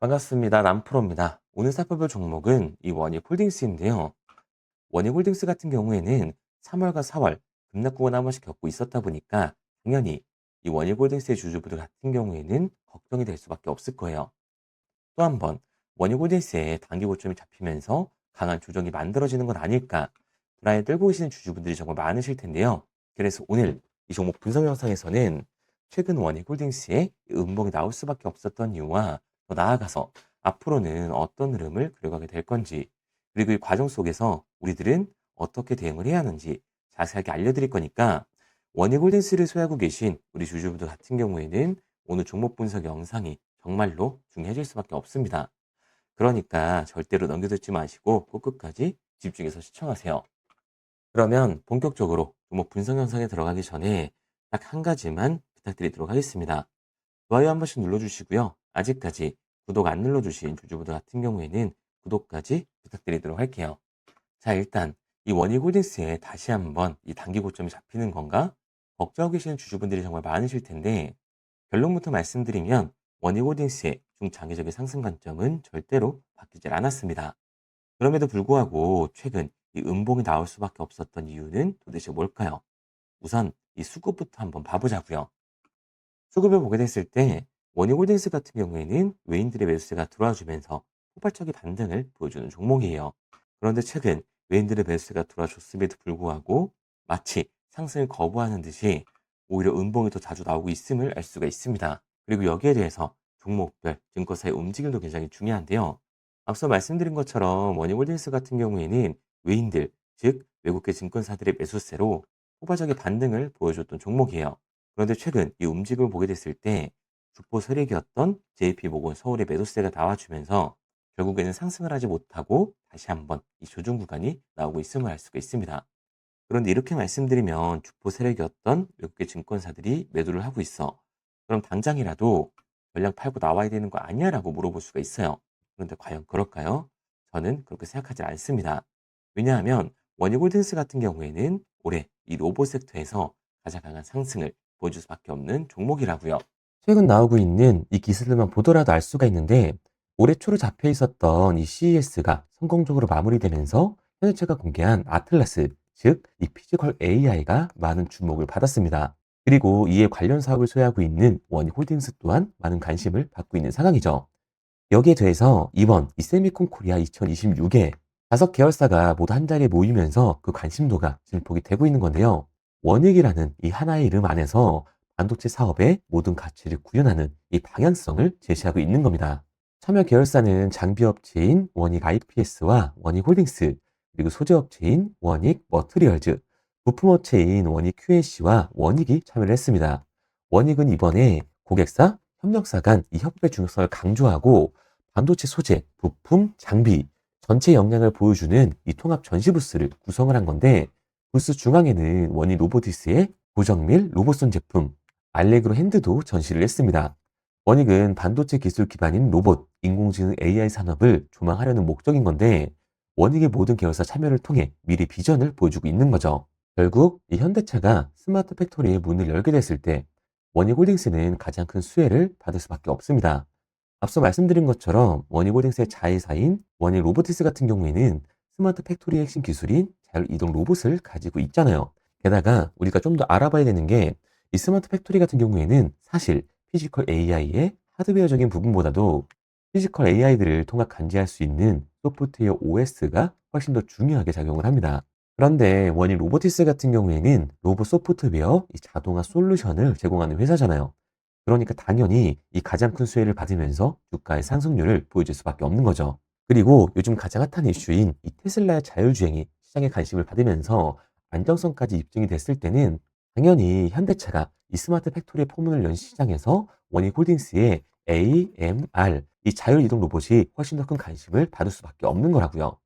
반갑습니다. 남프로입니다. 오늘 살펴볼 종목은 이 원익홀딩스인데요. 원익홀딩스 같은 경우에는 3월과 4월 급락구간 한 번씩 겪고 있었다 보니까 당연히 이 원익홀딩스의 주주분들 같은 경우에는 걱정이 될 수밖에 없을 거예요. 또 한 번 원익홀딩스의 단기 고점이 잡히면서 강한 조정이 만들어지는 건 아닐까 불안에 떨고 계시는 주주분들이 정말 많으실 텐데요. 그래서 오늘 이 종목 분석 영상에서는 최근 원익홀딩스의 음봉이 나올 수밖에 없었던 이유와 더 나아가서 앞으로는 어떤 흐름을 그려가게 될 건지, 그리고 이 과정 속에서 우리들은 어떻게 대응을 해야 하는지 자세하게 알려드릴 거니까 원익홀딩스를 소유하고 계신 우리 주주분들 같은 경우에는 오늘 종목 분석 영상이 정말로 중요해질 수밖에 없습니다. 그러니까 절대로 넘겨듣지 마시고 꼭 끝까지 집중해서 시청하세요. 그러면 본격적으로 종목 분석 영상에 들어가기 전에 딱 한 가지만 부탁드리도록 하겠습니다. 좋아요 한 번씩 눌러주시고요. 아직까지 구독 안 눌러주신 주주분들 같은 경우에는 구독까지 부탁드리도록 할게요. 자, 일단 이 원익홀딩스에 다시 한번 이 단기 고점이 잡히는 건가? 걱정하고 계시는 주주분들이 정말 많으실 텐데 결론부터 말씀드리면 원익홀딩스의 중장기적인 상승 관점은 절대로 바뀌질 않았습니다. 그럼에도 불구하고 최근 이 음봉이 나올 수밖에 없었던 이유는 도대체 뭘까요? 우선 이 수급부터 한번 봐보자고요. 수급을 보게 됐을 때 원익홀딩스 같은 경우에는 외인들의 매수세가 들어와주면서 폭발적인 반등을 보여주는 종목이에요. 그런데 최근 외인들의 매수세가 들어와줬음에도 불구하고 마치 상승을 거부하는 듯이 오히려 음봉이 더 자주 나오고 있음을 알 수가 있습니다. 그리고 여기에 대해서 종목별 증권사의 움직임도 굉장히 중요한데요. 앞서 말씀드린 것처럼 원익홀딩스 같은 경우에는 외인들, 즉 외국계 증권사들의 매수세로 폭발적인 반등을 보여줬던 종목이에요. 그런데 최근 이 움직임을 보게 됐을 때 주포 세력이었던 JP모건 서울의 매도세가 나와주면서 결국에는 상승을 하지 못하고 다시 한번 이 조정 구간이 나오고 있음을 알 수가 있습니다. 그런데 이렇게 말씀드리면 주포 세력이었던 외국계 증권사들이 매도를 하고 있어. 그럼 당장이라도 전량 팔고 나와야 되는 거 아니야라고 물어볼 수가 있어요. 그런데 과연 그럴까요? 저는 그렇게 생각하지 않습니다. 왜냐하면 원익홀딩스 같은 경우에는 올해 이 로봇 섹터에서 가장 강한 상승을 보여줄 수밖에 없는 종목이라고요. 최근 나오고 있는 이 기술들만 보더라도 알 수가 있는데 올해 초로 잡혀 있었던 이 CES가 성공적으로 마무리되면서 현대차가 공개한 아틀라스, 즉 이 피지컬 AI가 많은 주목을 받았습니다. 그리고 이에 관련 사업을 소유하고 있는 원익홀딩스 또한 많은 관심을 받고 있는 상황이죠. 여기에 대해서 이번 이 세미콘 코리아 2026에 5계열사가 모두 한 자리에 모이면서 그 관심도가 증폭이 되고 있는 건데요. 원익이라는 이 하나의 이름 안에서 반도체 사업의 모든 가치를 구현하는 이 방향성을 제시하고 있는 겁니다. 참여 계열사는 장비업체인 원익 IPS와 원익홀딩스, 그리고 소재업체인 원익 머트리얼즈, 부품업체인 원익 QNC와 원익이 참여를 했습니다. 원익은 이번에 고객사, 협력사 간 이 협업의 중요성을 강조하고 반도체 소재, 부품, 장비, 전체 역량을 보여주는 이 통합 전시 부스를 구성을 한 건데 부스 중앙에는 원익 로보티스의 고정밀 로봇손 제품, 알레그로 핸드도 전시를 했습니다. 원익은 반도체 기술 기반인 로봇, 인공지능 AI 산업을 조망하려는 목적인 건데 원익의 모든 계열사 참여를 통해 미래 비전을 보여주고 있는 거죠. 결국 이 현대차가 스마트 팩토리의 문을 열게 됐을 때 원익홀딩스는 가장 큰 수혜를 받을 수밖에 없습니다. 앞서 말씀드린 것처럼 원익홀딩스의 자회사인 원익 로보티스 같은 경우에는 스마트 팩토리의 핵심 기술인 자율이동 로봇을 가지고 있잖아요. 게다가 우리가 좀 더 알아봐야 되는 게 이 스마트 팩토리 같은 경우에는 사실 피지컬 AI의 하드웨어적인 부분보다도 피지컬 AI들을 통합 감지할 수 있는 소프트웨어 OS가 훨씬 더 중요하게 작용을 합니다. 그런데 원익 로보티스 같은 경우에는 로봇 소프트웨어, 이 자동화 솔루션을 제공하는 회사잖아요. 그러니까 당연히 이 가장 큰 수혜를 받으면서 주가의 상승률을 보여줄 수밖에 없는 거죠. 그리고 요즘 가장 핫한 이슈인 이 테슬라의 자율주행이 시장의 관심을 받으면서 안정성까지 입증이 됐을 때는 당연히 현대차가 이 스마트 팩토리의 포문을 연 시장에서 원익홀딩스의 AMR, 이 자율이동 로봇이 훨씬 더 큰 관심을 받을 수밖에 없는 거라고요.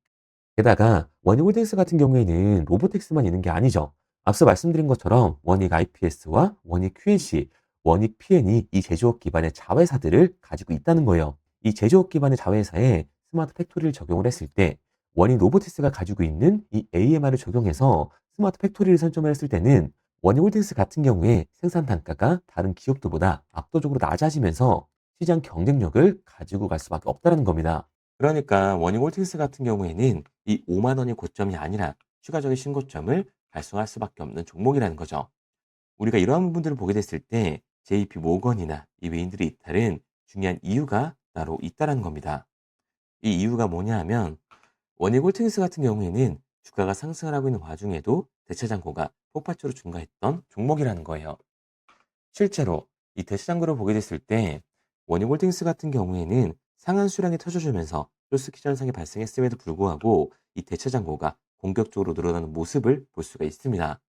게다가 원익홀딩스 같은 경우에는 로보틱스만 있는 게 아니죠. 앞서 말씀드린 것처럼 원익 IPS와 원익 QNC, 원익 PN이 이 제조업 기반의 자회사들을 가지고 있다는 거예요. 이 제조업 기반의 자회사에 스마트 팩토리를 적용을 했을 때 원익 로보틱스가 가지고 있는 이 AMR을 적용해서 스마트 팩토리를 선점을 했을 때는 원익홀딩스 같은 경우에 생산 단가가 다른 기업들보다 압도적으로 낮아지면서 시장 경쟁력을 가지고 갈 수밖에 없다는 겁니다. 그러니까 원익홀딩스 같은 경우에는 이 5만 원이 고점이 아니라 추가적인 신고점을 달성할 수밖에 없는 종목이라는 거죠. 우리가 이러한 부분들을 보게 됐을 때 JP 모건이나 이 외인들의 이탈은 중요한 이유가 따로 있다는 겁니다. 이 이유가 뭐냐 하면 원익홀딩스 같은 경우에는 주가가 상승을 하고 있는 와중에도 대체장고가 폭발적으로 증가했던 종목이라는 거예요. 실제로 이 대시장고를 보게 됐을 때 원유홀딩스 같은 경우에는 상한 수량이 터져주면서 쇼스키 현상이 발생했음에도 불구하고 이 대체장고가 공격적으로 늘어나는 모습을 볼 수가 있습니다.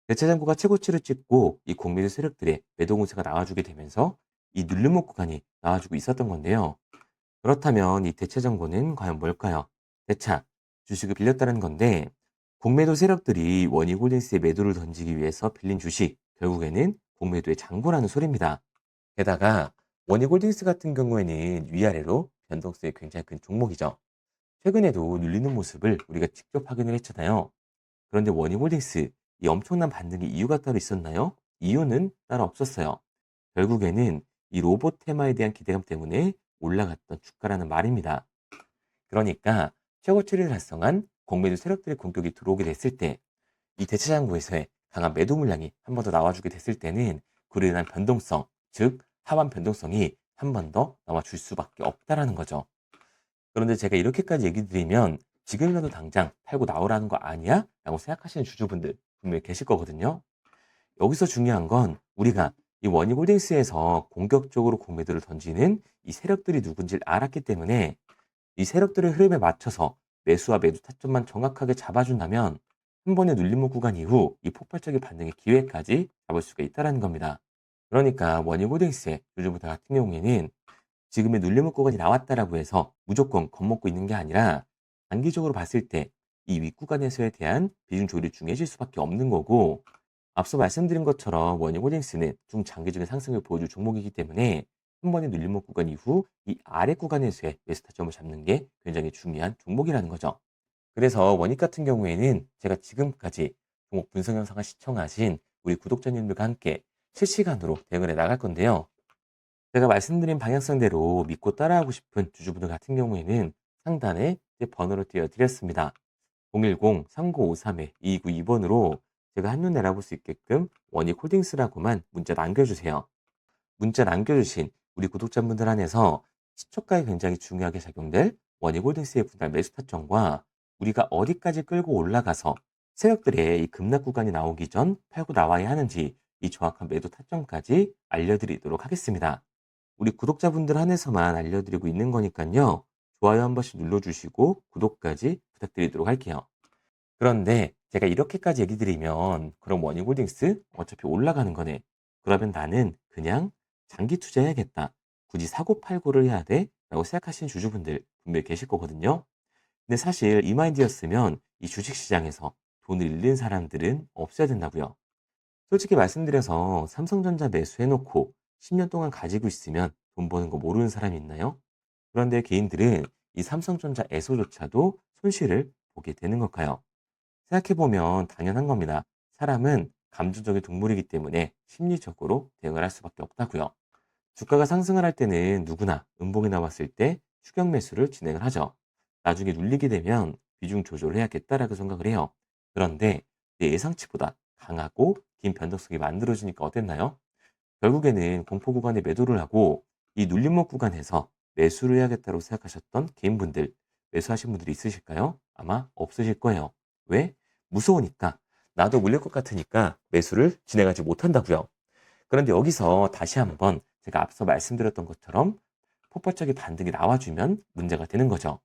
대체장고가 최고치를 찍고 이 공매도 세력들의 매도 공세가 나와주게 되면서 이 눌림목 구간이 나와주고 있었던 건데요. 그렇다면 이 대체장고는 과연 뭘까요? 대차, 주식을 빌렸다는 건데 공매도 세력들이 원익홀딩스에 매도를 던지기 위해서 빌린 주식, 결국에는 공매도의 장고라는 소리입니다. 게다가 원익홀딩스 같은 경우에는 위아래로 변동성이 굉장히 큰 종목이죠. 최근에도 눌리는 모습을 우리가 직접 확인을 했잖아요. 그런데 원익홀딩스, 이 엄청난 반등의 이유가 따로 있었나요? 이유는 따로 없었어요. 결국에는 이 로봇 테마에 대한 기대감 때문에 올라갔던 주가라는 말입니다. 그러니까 최고치를 달성한 공매도 세력들의 공격이 들어오게 됐을 때 이 대체장고에서의 강한 매도 물량이 한 번 더 나와주게 됐을 때는 그로 인한 변동성, 즉 하반 변동성이 한 번 더 나와줄 수밖에 없다라는 거죠. 그런데 제가 이렇게까지 얘기 드리면 지금이라도 당장 팔고 나오라는 거 아니야? 라고 생각하시는 주주분들 분명히 계실 거거든요. 여기서 중요한 건 우리가 이 원익홀딩스에서 공격적으로 공매도를 던지는 이 세력들이 누군지를 알았기 때문에 이 세력들의 흐름에 맞춰서 매수와 매도 타점만 정확하게 잡아준다면 한 번의 눌림목 구간 이후 이 폭발적인 반등의 기회까지 잡을 수가 있다는 겁니다. 그러니까 원익홀딩스의 주주분들 같은 경우에는 지금의 눌림목 구간이 나왔다라고 해서 무조건 겁먹고 있는 게 아니라 단기적으로 봤을 때 이 윗구간에서에 대한 비중 조율이 중요해질 수밖에 없는 거고 앞서 말씀드린 것처럼 원익홀딩스는 중장기적인 상승을 보여줄 종목이기 때문에 한 번의 눌림목 구간 이후 이 아래 구간에서의 매수 타점을 잡는 게 굉장히 중요한 종목이라는 거죠. 그래서 원익 같은 경우에는 제가 지금까지 종목 분석 영상을 시청하신 우리 구독자님들과 함께 실시간으로 대응을 해 나갈 건데요. 제가 말씀드린 방향성대로 믿고 따라하고 싶은 주주분들 같은 경우에는 상단에 제 번호를 띄워드렸습니다. 010-3953-2292번으로 제가 한눈 내다볼 수 있게끔 원익홀딩스라고만 문자 남겨주세요. 문자 남겨주신 우리 구독자분들 안에서 시초가에 굉장히 중요하게 작용될 원익홀딩스의 분할 매수 타점과 우리가 어디까지 끌고 올라가서 세력들의 이 급락 구간이 나오기 전 팔고 나와야 하는지 이 정확한 매도 타점까지 알려드리도록 하겠습니다. 우리 구독자분들 한해서만 알려드리고 있는 거니까요. 좋아요 한 번씩 눌러주시고 구독까지 부탁드리도록 할게요. 그런데 제가 이렇게까지 얘기 드리면 그럼 원익홀딩스 어차피 올라가는 거네. 그러면 나는 그냥 장기 투자해야겠다. 굳이 사고 팔고를 해야 돼? 라고 생각하시는 주주분들 분명히 계실 거거든요. 근데 사실 이 마인드였으면 이 주식시장에서 돈을 잃는 사람들은 없어야 된다고요. 솔직히 말씀드려서 삼성전자 매수해놓고 10년 동안 가지고 있으면 돈 버는 거 모르는 사람이 있나요? 그런데 개인들은 이 삼성전자에서조차도 손실을 보게 되는 걸까요? 생각해보면 당연한 겁니다. 사람은 감정적인 동물이기 때문에 심리적으로 대응을 할 수밖에 없다고요. 주가가 상승을 할 때는 누구나 음봉이 나왔을 때 추격 매수를 진행을 하죠. 나중에 눌리게 되면 비중 조절을 해야겠다라고 생각을 해요. 그런데 예상치보다 강하고 긴 변동성이 만들어지니까 어땠나요? 결국에는 공포 구간에 매도를 하고 이 눌림목 구간에서 매수를 해야겠다고 생각하셨던 개인분들, 매수하신 분들이 있으실까요? 아마 없으실 거예요. 왜? 무서우니까. 나도 물릴 것 같으니까 매수를 진행하지 못한다고요. 그런데 여기서 다시 한번 제가 앞서 말씀드렸던 것처럼 폭발적인 반등이 나와주면 문제가 되는 거죠.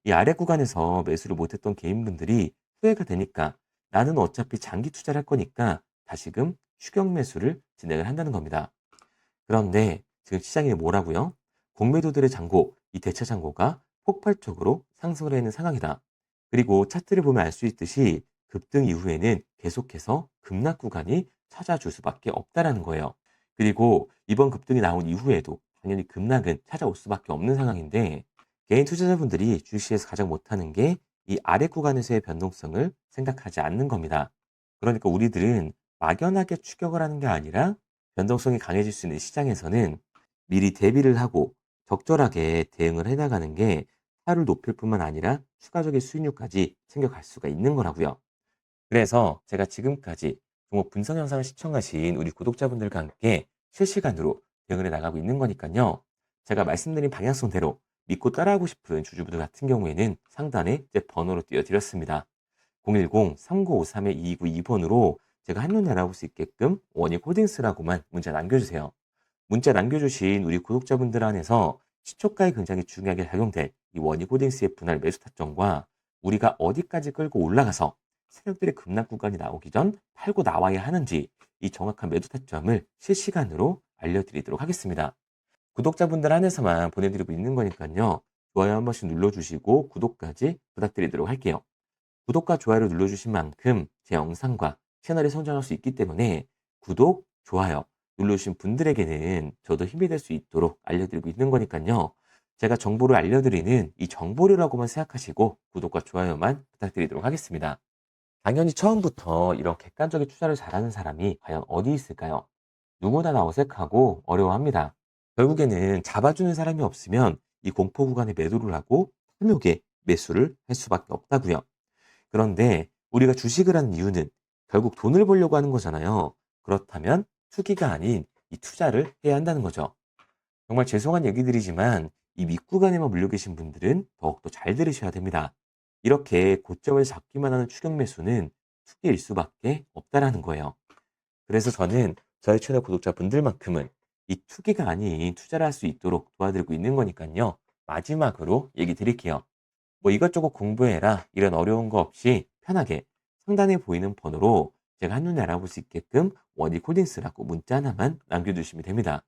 이 아래 구간에서 매수를 못했던 개인분들이 후회가 되니까 나는 어차피 장기 투자를 할 거니까 다시금 추격 매수를 진행을 한다는 겁니다. 그런데 지금 시장이 뭐라고요? 공매도들의 잔고, 이 대차 잔고가 폭발적으로 상승을 해 있는 상황이다. 그리고 차트를 보면 알 수 있듯이 급등 이후에는 계속해서 급락 구간이 찾아줄 수밖에 없다라는 거예요. 그리고 이번 급등이 나온 이후에도 당연히 급락은 찾아올 수밖에 없는 상황인데 개인 투자자분들이 주식시에서 가장 못하는 게 이 아래 구간에서의 변동성을 생각하지 않는 겁니다. 그러니까 우리들은 막연하게 추격을 하는 게 아니라 변동성이 강해질 수 있는 시장에서는 미리 대비를 하고 적절하게 대응을 해나가는 게 타율을 높일 뿐만 아니라 추가적인 수익률까지 챙겨갈 수가 있는 거라고요. 그래서 제가 지금까지 종목 분석 영상을 시청하신 우리 구독자분들과 함께 실시간으로 대응을 해 나가고 있는 거니까요. 제가 말씀드린 방향성대로 믿고 따라하고 싶은 주주분들 같은 경우에는 상단에 제 번호로 띄워드렸습니다. 010-3953-2292번으로 제가 한눈에 알아볼 수 있게끔 원익홀딩스라고만 문자 남겨주세요. 문자 남겨주신 우리 구독자분들 안에서 시초가에 굉장히 중요하게 작용될 이 원익홀딩스의 분할 매수 타점과 우리가 어디까지 끌고 올라가서 세력들의 급락 구간이 나오기 전 팔고 나와야 하는지 이 정확한 매도 타점을 실시간으로 알려드리도록 하겠습니다. 구독자분들 안에서만 보내드리고 있는 거니까요. 좋아요 한 번씩 눌러주시고 구독까지 부탁드리도록 할게요. 구독과 좋아요를 눌러주신 만큼 제 영상과 채널이 성장할 수 있기 때문에 구독, 좋아요 눌러주신 분들에게는 저도 힘이 될 수 있도록 알려드리고 있는 거니까요. 제가 정보를 알려드리는 이 정보료라고만 생각하시고 구독과 좋아요만 부탁드리도록 하겠습니다. 당연히 처음부터 이런 객관적인 투자를 잘하는 사람이 과연 어디 있을까요? 누구나 다 어색하고 어려워합니다. 결국에는 잡아주는 사람이 없으면 이 공포 구간에 매도를 하고 탐욕에 매수를 할 수밖에 없다고요. 그런데 우리가 주식을 하는 이유는 결국 돈을 벌려고 하는 거잖아요. 그렇다면 투기가 아닌 이 투자를 해야 한다는 거죠. 정말 죄송한 얘기들이지만 이 밑구간에만 물려 계신 분들은 더욱더 잘 들으셔야 됩니다. 이렇게 고점을 잡기만 하는 추격 매수는 투기일 수밖에 없다라는 거예요. 그래서 저는 저희 채널 구독자분들만큼은 이 투기가 아닌 투자를 할 수 있도록 도와드리고 있는 거니까요. 마지막으로 얘기 드릴게요. 뭐 이것저것 공부해라 이런 어려운 거 없이 편하게 상단에 보이는 번호로 제가 한눈에 알아볼 수 있게끔 원익홀딩스라고 문자 하나만 남겨주시면 됩니다.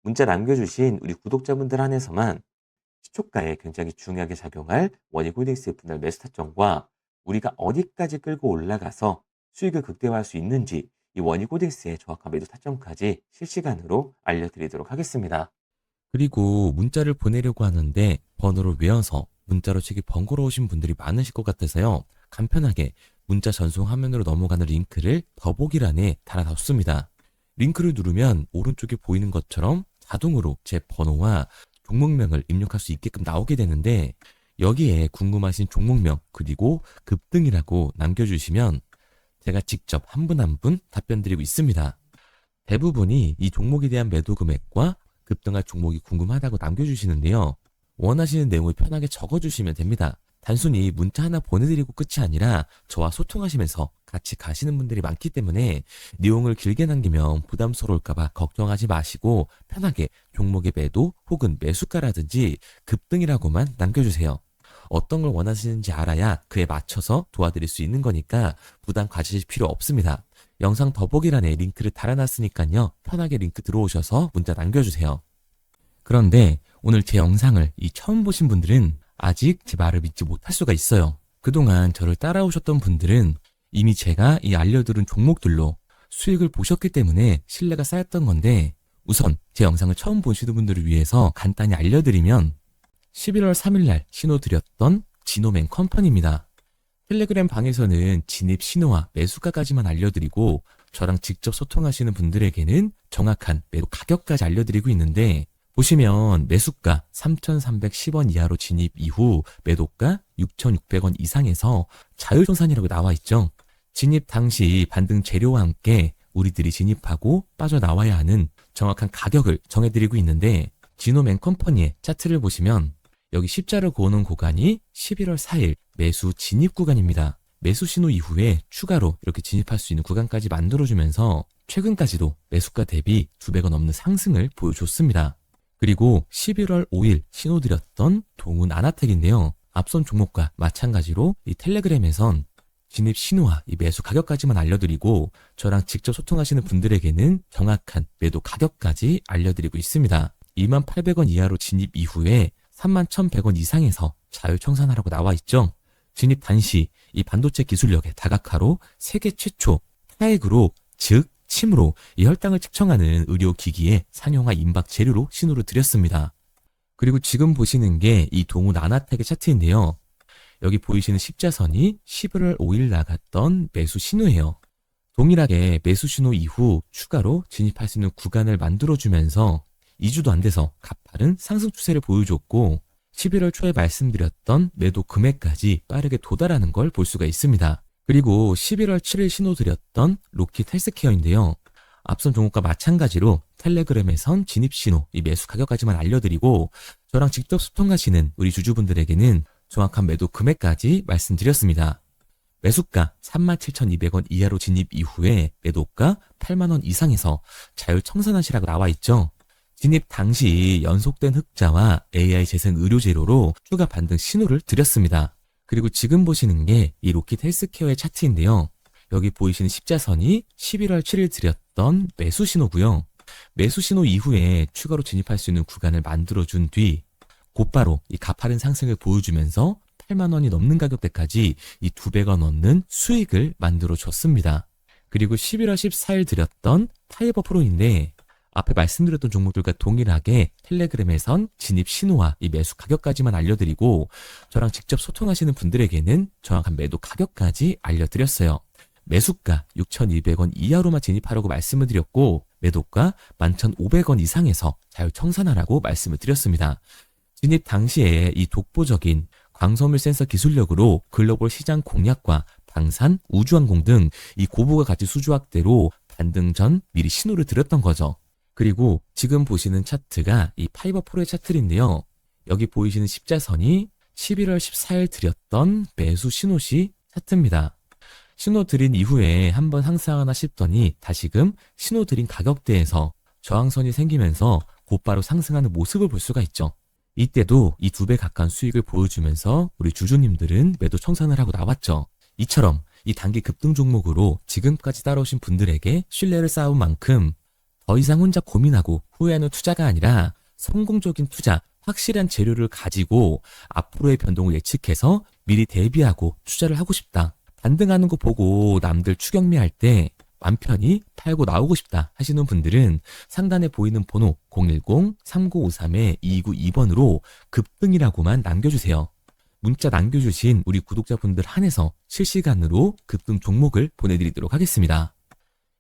문자 남겨주신 우리 구독자분들 한해서만 시초가에 굉장히 중요하게 작용할 원익홀딩스의 분할 매수 타점과 우리가 어디까지 끌고 올라가서 수익을 극대화할 수 있는지 이 원익홀딩스의 정확한 매도 타점까지 실시간으로 알려드리도록 하겠습니다. 그리고 문자를 보내려고 하는데 번호를 외워서 문자로 치기 번거로우신 분들이 많으실 것 같아서요. 간편하게 문자 전송 화면으로 넘어가는 링크를 더보기란에 달아놨습니다. 링크를 누르면 오른쪽에 보이는 것처럼 자동으로 제 번호와 종목명을 입력할 수 있게끔 나오게 되는데 여기에 궁금하신 종목명 그리고 급등이라고 남겨주시면 제가 직접 한 분 한 분 답변 드리고 있습니다. 대부분이 이 종목에 대한 매도 금액과 급등할 종목이 궁금하다고 남겨주시는데요. 원하시는 내용을 편하게 적어주시면 됩니다. 단순히 문자 하나 보내드리고 끝이 아니라 저와 소통하시면서 같이 가시는 분들이 많기 때문에 내용을 길게 남기면 부담스러울까봐 걱정하지 마시고 편하게 종목의 매도 혹은 매수가라든지 급등이라고만 남겨주세요. 어떤 걸 원하시는지 알아야 그에 맞춰서 도와드릴 수 있는 거니까 부담 가지실 필요 없습니다. 영상 더보기란에 링크를 달아놨으니까요. 편하게 링크 들어오셔서 문자 남겨주세요. 그런데 오늘 제 영상을 처음 보신 분들은 아직 제 말을 믿지 못할 수가 있어요. 그동안 저를 따라오셨던 분들은 이미 제가 이 알려드린 종목들로 수익을 보셨기 때문에 신뢰가 쌓였던 건데 우선 제 영상을 처음 보시는 분들을 위해서 간단히 알려드리면 11월 3일날 신호드렸던 지노맨 컴퍼니입니다. 텔레그램 방에서는 진입 신호와 매수가까지만 알려드리고 저랑 직접 소통하시는 분들에게는 정확한 매도 가격까지 알려드리고 있는데 보시면 매수가 3,310원 이하로 진입 이후 매도가 6,600원 이상에서 자율정산이라고 나와 있죠. 진입 당시 반등 재료와 함께 우리들이 진입하고 빠져나와야 하는 정확한 가격을 정해드리고 있는데 지노맨 컴퍼니의 차트를 보시면 여기 십자를 그어놓은 구간이 11월 4일 매수 진입 구간입니다. 매수 신호 이후에 추가로 이렇게 진입할 수 있는 구간까지 만들어주면서 최근까지도 매수가 대비 2배가 넘는 상승을 보여줬습니다. 그리고 11월 5일 신호드렸던 동훈 아나텍인데요. 앞선 종목과 마찬가지로 이 텔레그램에선 진입 신호와 이 매수 가격까지만 알려드리고 저랑 직접 소통하시는 분들에게는 정확한 매도 가격까지 알려드리고 있습니다. 28,000원 이하로 진입 이후에 31,100원 이상에서 자율청산하라고 나와 있죠. 진입 단시 이 반도체 기술력의 다각화로 세계 최초 타액으로 즉 침으로 이 혈당을 측정하는 의료기기에 상용화 임박 재료로 신호를 드렸습니다. 그리고 지금 보시는 게 이 동훈 아나텍의 차트인데요. 여기 보이시는 십자선이 11월 5일 나갔던 매수 신호예요. 동일하게 매수 신호 이후 추가로 진입할 수 있는 구간을 만들어주면서 2주도 안 돼서 가파른 상승 추세를 보여줬고 11월 초에 말씀드렸던 매도 금액까지 빠르게 도달하는 걸 볼 수가 있습니다. 그리고 11월 7일 신호드렸던 로킷 헬스케어인데요. 앞선 종목과 마찬가지로 텔레그램에선 진입 신호, 이 매수 가격까지만 알려드리고 저랑 직접 소통하시는 우리 주주분들에게는 정확한 매도 금액까지 말씀드렸습니다. 매수가 37,200원 이하로 진입 이후에 매도가 8만원 이상에서 자율 청산하시라고 나와 있죠. 진입 당시 연속된 흑자와 AI 재생 의료 재료로 추가 반등 신호를 드렸습니다. 그리고 지금 보시는 게 이 로킷 헬스케어의 차트인데요. 여기 보이시는 십자선이 11월 7일 드렸던 매수 신호고요. 매수 신호 이후에 추가로 진입할 수 있는 구간을 만들어준 뒤 곧바로 이 가파른 상승을 보여주면서 8만 원이 넘는 가격대까지 이 2배가 넘는 수익을 만들어줬습니다. 그리고 11월 14일 드렸던 파이버 프로인데 앞에 말씀드렸던 종목들과 동일하게 텔레그램에선 진입 신호와 이 매수 가격까지만 알려드리고 저랑 직접 소통하시는 분들에게는 정확한 매도 가격까지 알려드렸어요. 매수가 6,200원 이하로만 진입하라고 말씀을 드렸고 매도가 11,500원 이상에서 자율 청산하라고 말씀을 드렸습니다. 진입 당시에 이 독보적인 광섬유 센서 기술력으로 글로벌 시장 공략과 방산, 우주항공 등 이 고부가 가치 수주 확대로 반등 전 미리 신호를 드렸던 거죠. 그리고 지금 보시는 차트가 이 파이버 프로의 차트인데요. 여기 보이시는 십자선이 11월 14일 드렸던 매수 신호시 차트입니다. 신호 드린 이후에 한번 상승하나 싶더니 다시금 신호 드린 가격대에서 저항선이 생기면서 곧바로 상승하는 모습을 볼 수가 있죠. 이때도 이 2배 가까운 수익을 보여주면서 우리 주주님들은 매도 청산을 하고 나왔죠. 이처럼 이 단기 급등 종목으로 지금까지 따라오신 분들에게 신뢰를 쌓은 만큼 더 이상 혼자 고민하고 후회하는 투자가 아니라 성공적인 투자, 확실한 재료를 가지고 앞으로의 변동을 예측해서 미리 대비하고 투자를 하고 싶다. 반등하는 거 보고 남들 추격매할 때 맘 편히 팔고 나오고 싶다 하시는 분들은 상단에 보이는 번호 010-3953-2292번으로 급등이라고만 남겨주세요. 문자 남겨주신 우리 구독자분들 한해서 실시간으로 급등 종목을 보내드리도록 하겠습니다.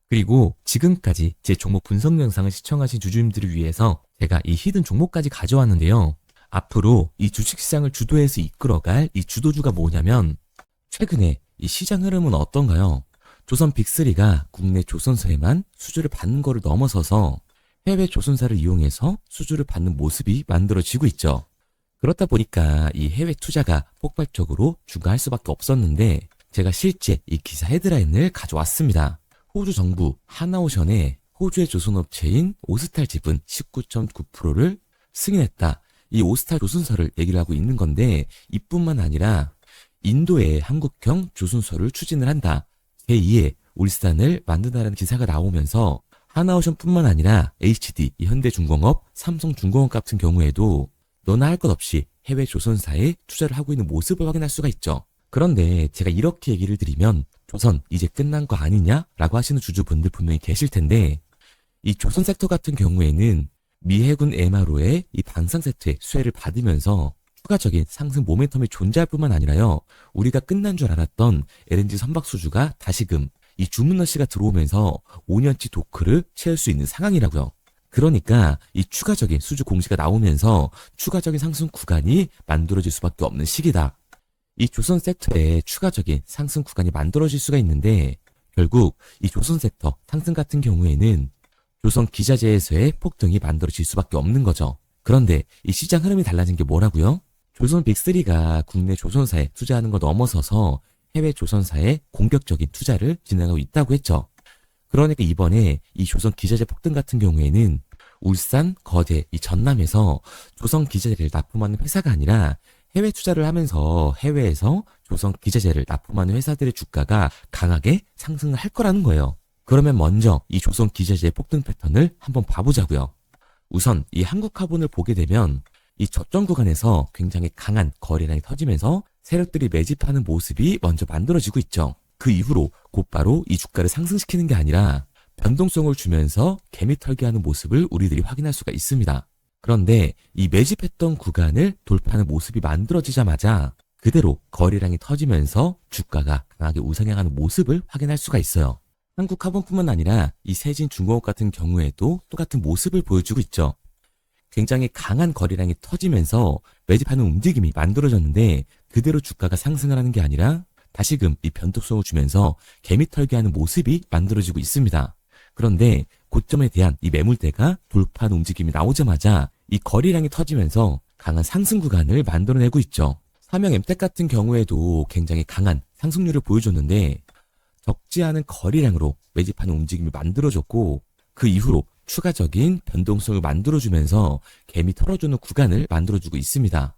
그리고 지금까지 제 종목 분석 영상을 시청하신 주주님들을 위해서 제가 이 히든 종목까지 가져왔는데요. 앞으로 이 주식시장을 주도해서 이끌어갈 이 주도주가 뭐냐면 최근에 이 시장 흐름은 어떤가요? 조선 빅3가 국내 조선사에만 수주를 받는 거를 넘어서서 해외 조선사를 이용해서 수주를 받는 모습이 만들어지고 있죠. 그렇다 보니까 이 해외 투자가 폭발적으로 증가할 수밖에 없었는데 제가 실제 이 기사 헤드라인을 가져왔습니다. 호주 정부 하나오션에 호주의 조선업체인 오스탈 지분 19.9%를 승인했다. 이 오스탈 조선사를 얘기를 하고 있는 건데 이뿐만 아니라 인도의 한국형 조선소를 추진을 한다. 제2의 울산을 만든다는 기사가 나오면서 하나오션뿐만 아니라 HD, 현대중공업, 삼성중공업 같은 경우에도 너나 할 것 없이 해외 조선사에 투자를 하고 있는 모습을 확인할 수가 있죠. 그런데 제가 이렇게 얘기를 드리면 조선 이제 끝난 거 아니냐라고 하시는 주주분들 분명히 계실 텐데 이 조선 섹터 같은 경우에는 미 해군 MRO의 이 방산 세트의 수혜를 받으면서 추가적인 상승 모멘텀이 존재할 뿐만 아니라요. 우리가 끝난 줄 알았던 LNG 선박 수주가 다시금 이 주문러시가 들어오면서 5년치 도크를 채울 수 있는 상황이라고요. 그러니까 이 추가적인 수주 공시가 나오면서 추가적인 상승 구간이 만들어질 수밖에 없는 시기다. 이 조선 섹터에 추가적인 상승 구간이 만들어질 수가 있는데 결국 이 조선 섹터 상승 같은 경우에는 조선 기자재에서의 폭등이 만들어질 수밖에 없는 거죠. 그런데 이 시장 흐름이 달라진 게 뭐라고요? 조선 빅3가 국내 조선사에 투자하는 걸 넘어서서 해외 조선사에 공격적인 투자를 진행하고 있다고 했죠. 그러니까 이번에 이 조선 기자재 폭등 같은 경우에는 울산, 거제, 이 전남에서 조선 기자재를 납품하는 회사가 아니라 해외 투자를 하면서 해외에서 조선 기자재를 납품하는 회사들의 주가가 강하게 상승을 할 거라는 거예요. 그러면 먼저 이 조선 기자재 폭등 패턴을 한번 봐보자고요. 우선 이 한국화본을 보게 되면 이 저점 구간에서 굉장히 강한 거래량이 터지면서 세력들이 매집하는 모습이 먼저 만들어지고 있죠. 그 이후로 곧바로 이 주가를 상승시키는 게 아니라 변동성을 주면서 개미털기하는 모습을 우리들이 확인할 수가 있습니다. 그런데 이 매집했던 구간을 돌파하는 모습이 만들어지자마자 그대로 거래량이 터지면서 주가가 강하게 우상향하는 모습을 확인할 수가 있어요. 한국화본뿐만 아니라 이 세진중공업 같은 경우에도 똑같은 모습을 보여주고 있죠. 굉장히 강한 거래량이 터지면서 매집하는 움직임이 만들어졌는데 그대로 주가가 상승을 하는 게 아니라 다시금 이 변동성을 주면서 개미 털기하는 모습이 만들어지고 있습니다. 그런데 고점에 대한 이 매물대가 돌파하는 움직임이 나오자마자 이 거래량이 터지면서 강한 상승 구간을 만들어내고 있죠. 삼형 엠텍 같은 경우에도 굉장히 강한 상승률을 보여줬는데 적지 않은 거래량으로 매집하는 움직임이 만들어졌고 그 이후로 추가적인 변동성을 만들어주면서 개미 털어주는 구간을 만들어주고 있습니다.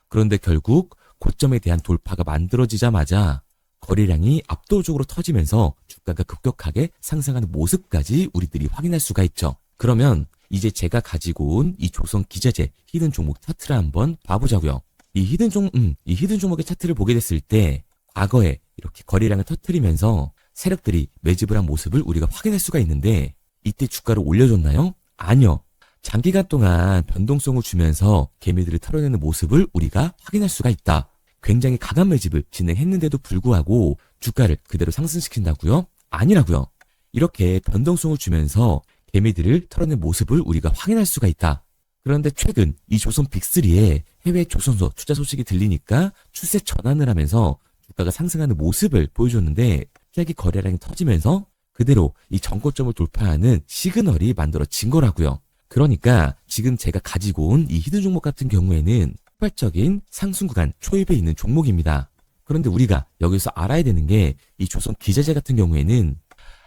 그런데 결국 고점에 대한 돌파가 만들어지자마자 거래량이 압도적으로 터지면서 주가가 급격하게 상승하는 모습까지 우리들이 확인할 수가 있죠. 그러면 이제 제가 가지고 온 이 조선 기자재 히든 종목 차트를 한번 봐보자고요. 이 히든 종목의 차트를 보게 됐을 때 과거에 이렇게 거래량을 터뜨리면서 세력들이 매집을 한 모습을 우리가 확인할 수가 있는데 이때 주가를 올려줬나요? 아니요. 장기간 동안 변동성을 주면서 개미들을 털어내는 모습을 우리가 확인할 수가 있다. 굉장히 강한 매집을 진행했는데도 불구하고 주가를 그대로 상승시킨다고요? 아니라고요. 이렇게 변동성을 주면서 개미들을 털어낸 모습을 우리가 확인할 수가 있다. 그런데 최근 이 조선 빅3의 해외 조선소 투자 소식이 들리니까 추세 전환을 하면서 주가가 상승하는 모습을 보여줬는데 갑자기 거래량이 터지면서 그대로 이 전고점을 돌파하는 시그널이 만들어진 거라고요. 그러니까 지금 제가 가지고 온 이 히든 종목 같은 경우에는 폭발적인 상승 구간 초입에 있는 종목입니다. 그런데 우리가 여기서 알아야 되는 게 이 조선 기자재 같은 경우에는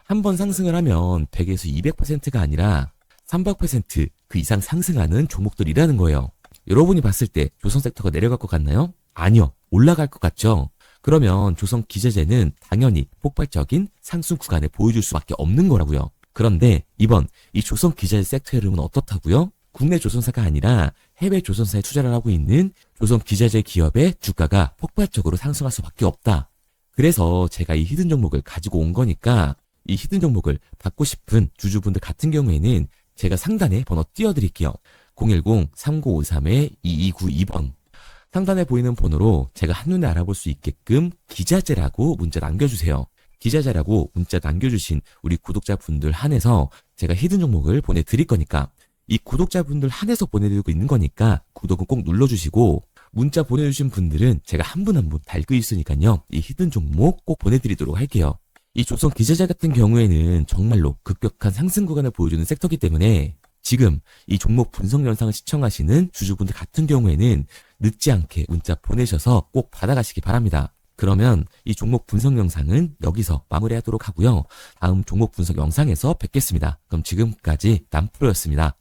한 번 상승을 하면 100에서 200%가 아니라 300%그 이상 상승하는 종목들이라는 거예요. 여러분이 봤을 때 조선 섹터가 내려갈 것 같나요? 아니요. 올라갈 것 같죠? 그러면 조선 기자재는 당연히 폭발적인 상승 구간을 보여줄 수밖에 없는 거라고요. 그런데 이번 이 조선 기자재 섹터 흐름은 어떻다고요? 국내 조선사가 아니라 해외 조선사에 투자를 하고 있는 조선 기자재 기업의 주가가 폭발적으로 상승할 수밖에 없다. 그래서 제가 이 히든 종목을 가지고 온 거니까 이 히든 종목을 받고 싶은 주주분들 같은 경우에는 제가 상단에 번호 띄워드릴게요. 010-3953-2292번. 상단에 보이는 번호로 제가 한눈에 알아볼 수 있게끔 기자재라고 문자 남겨주세요. 기자재라고 문자 남겨주신 우리 구독자분들 한해서 제가 히든 종목을 보내드릴 거니까 이 구독자분들 한해서 보내드리고 있는 거니까 구독은 꼭 눌러주시고 문자 보내주신 분들은 제가 한 분 한 분 달고 있으니까요. 이 히든 종목 꼭 보내드리도록 할게요. 이 조선 기자재 같은 경우에는 정말로 급격한 상승 구간을 보여주는 섹터이기 때문에 지금 이 종목 분석 영상을 시청하시는 주주분들 같은 경우에는 늦지 않게 문자 보내셔서 꼭 받아가시기 바랍니다. 그러면 이 종목 분석 영상은 여기서 마무리하도록 하고요. 다음 종목 분석 영상에서 뵙겠습니다. 그럼 지금까지 남프로였습니다.